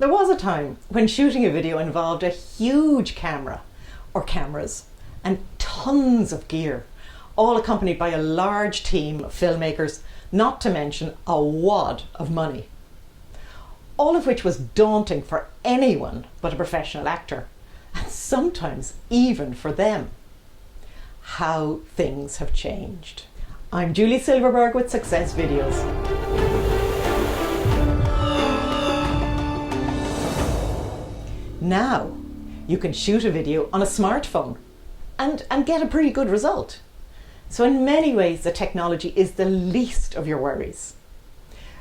There was a time when shooting a video involved a huge camera or cameras and tons of gear, all accompanied by a large team of filmmakers, not to mention a wad of money. All of which was daunting for anyone but a professional actor, and sometimes even for them. How things have changed. I'm Julie Silfverberg with Success Videos. Now, you can shoot a video on a smartphone and get a pretty good result. So in many ways, the technology is the least of your worries.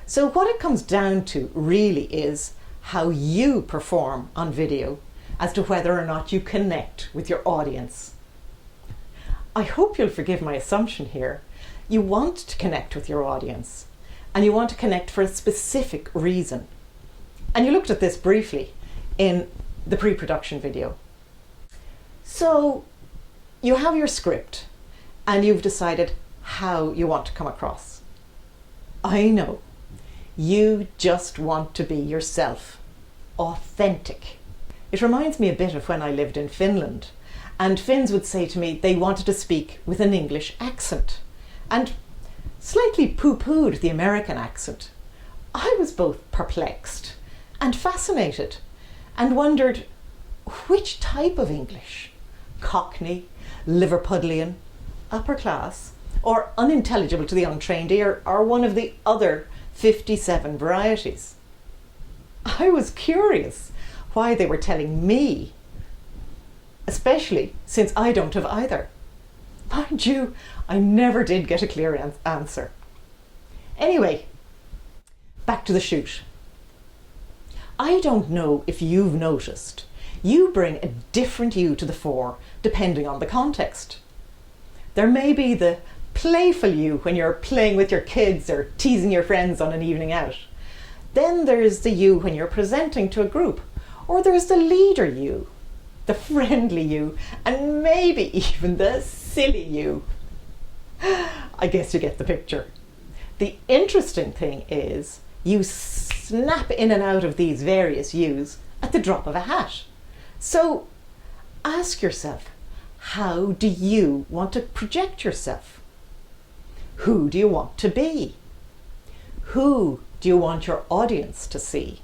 So what it comes down to really is how you perform on video as to whether or not you connect with your audience. I hope you'll forgive my assumption here. You want to connect with your audience, and you want to connect for a specific reason. And you looked at this briefly in the pre-production video. So you have your script and you've decided how you want to come across. I know, you just want to be yourself, authentic. It reminds me a bit of when I lived in Finland, and Finns would say to me they wanted to speak with an English accent and slightly poo-pooed the American accent. I was both perplexed and fascinated and wondered which type of English, Cockney, Liverpudlian, upper class, or unintelligible to the untrained ear, or one of the other 57 varieties. I was curious why they were telling me, especially since I don't have either. Mind you, I never did get a clear answer. Anyway, back to the shoot. I don't know if you've noticed, you bring a different you to the fore depending on the context. There may be the playful you when you're playing with your kids or teasing your friends on an evening out. Then there's the you when you're presenting to a group, or there's the leader you, the friendly you, and maybe even the silly you. I guess you get the picture. The interesting thing is you snap in and out of these various yous at the drop of a hat. So ask yourself, how do you want to project yourself? Who do you want to be? Who do you want your audience to see?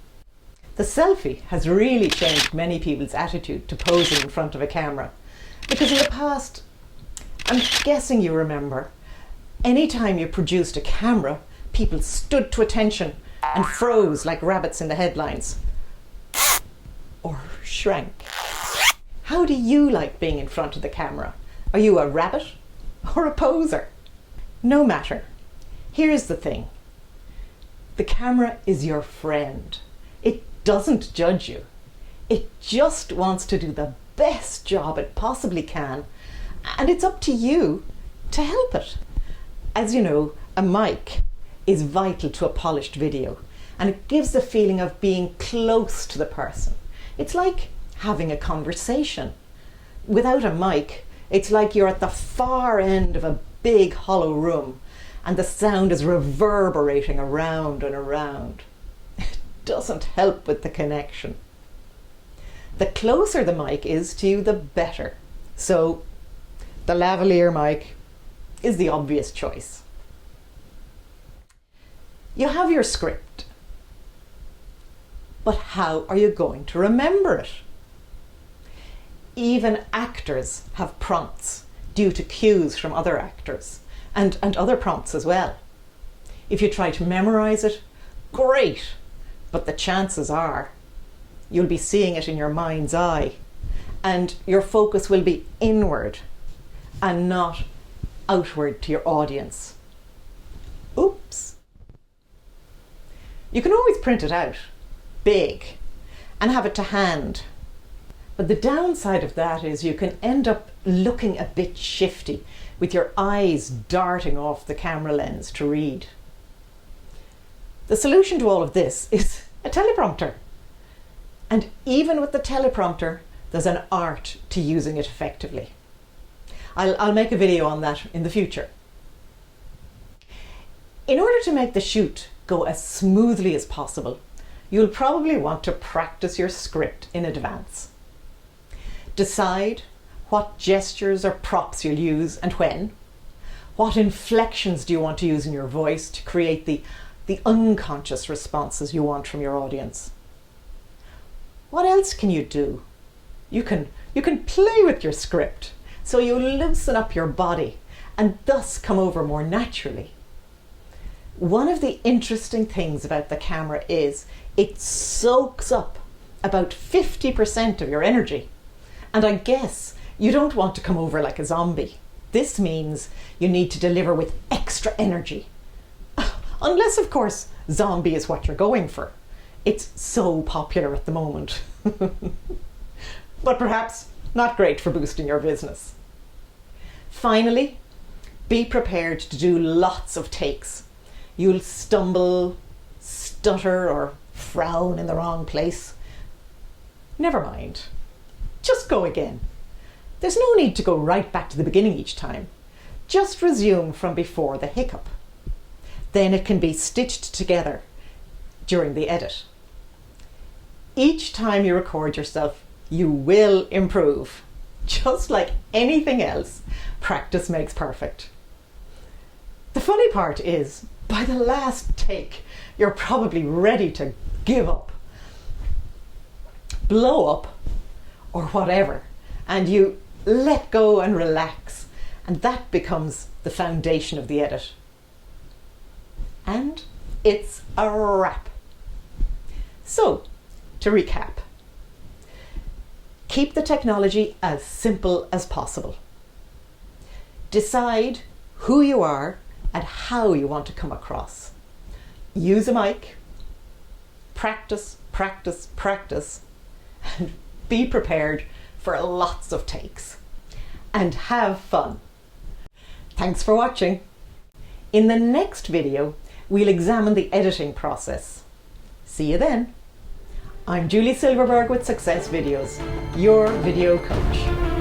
The selfie has really changed many people's attitude to posing in front of a camera, because in the past, I'm guessing you remember, anytime you produced a camera, people stood to attention and froze like rabbits in the headlines, or shrank. How do you like being in front of the camera? Are you a rabbit or a poser? No matter. Here's the thing. The camera is your friend. It doesn't judge you. It just wants to do the best job it possibly can, and it's up to you to help it. As you know, a mic is vital to a polished video, and it gives the feeling of being close to the person. It's like having a conversation. Without a mic, it's like you're at the far end of a big hollow room and the sound is reverberating around and around. It doesn't help with the connection. The closer the mic is to you, the better. So the lavalier mic is the obvious choice. You have your script, but how are you going to remember it? Even actors have prompts due to cues from other actors and other prompts as well. If you try to memorize it, great, but the chances are you'll be seeing it in your mind's eye and your focus will be inward and not outward to your audience. Oops. You can always print it out, big, and have it to hand. But the downside of that is you can end up looking a bit shifty with your eyes darting off the camera lens to read. The solution to all of this is a teleprompter. And even with the teleprompter, there's an art to using it effectively. I'll make a video on that in the future. In order to make the shoot go as smoothly as possible, you'll probably want to practice your script in advance. Decide what gestures or props you'll use and when. What inflections do you want to use in your voice to create the unconscious responses you want from your audience? What else can you do? You can play with your script so you loosen up your body and thus come over more naturally. One of the interesting things about the camera is it soaks up about 50% of your energy. And I guess you don't want to come over like a zombie. This means you need to deliver with extra energy. Unless, of course, zombie is what you're going for. It's so popular at the moment. But perhaps not great for boosting your business. Finally, be prepared to do lots of takes. You'll stumble, stutter, or frown in the wrong place. Never mind. Just go again. There's no need to go right back to the beginning each time. Just resume from before the hiccup. Then it can be stitched together during the edit. Each time you record yourself, you will improve. Just like anything else, practice makes perfect. The funny part is, by the last take, you're probably ready to give up, blow up, or whatever, and you let go and relax, and that becomes the foundation of the edit. And it's a wrap. So, to recap, keep the technology as simple as possible. Decide who you are and how you want to come across. Use a mic, practice, practice, practice, and be prepared for lots of takes. And have fun. Thanks for watching. In the next video, we'll examine the editing process. See you then. I'm Julie Silfverberg with Success Videos, your video coach.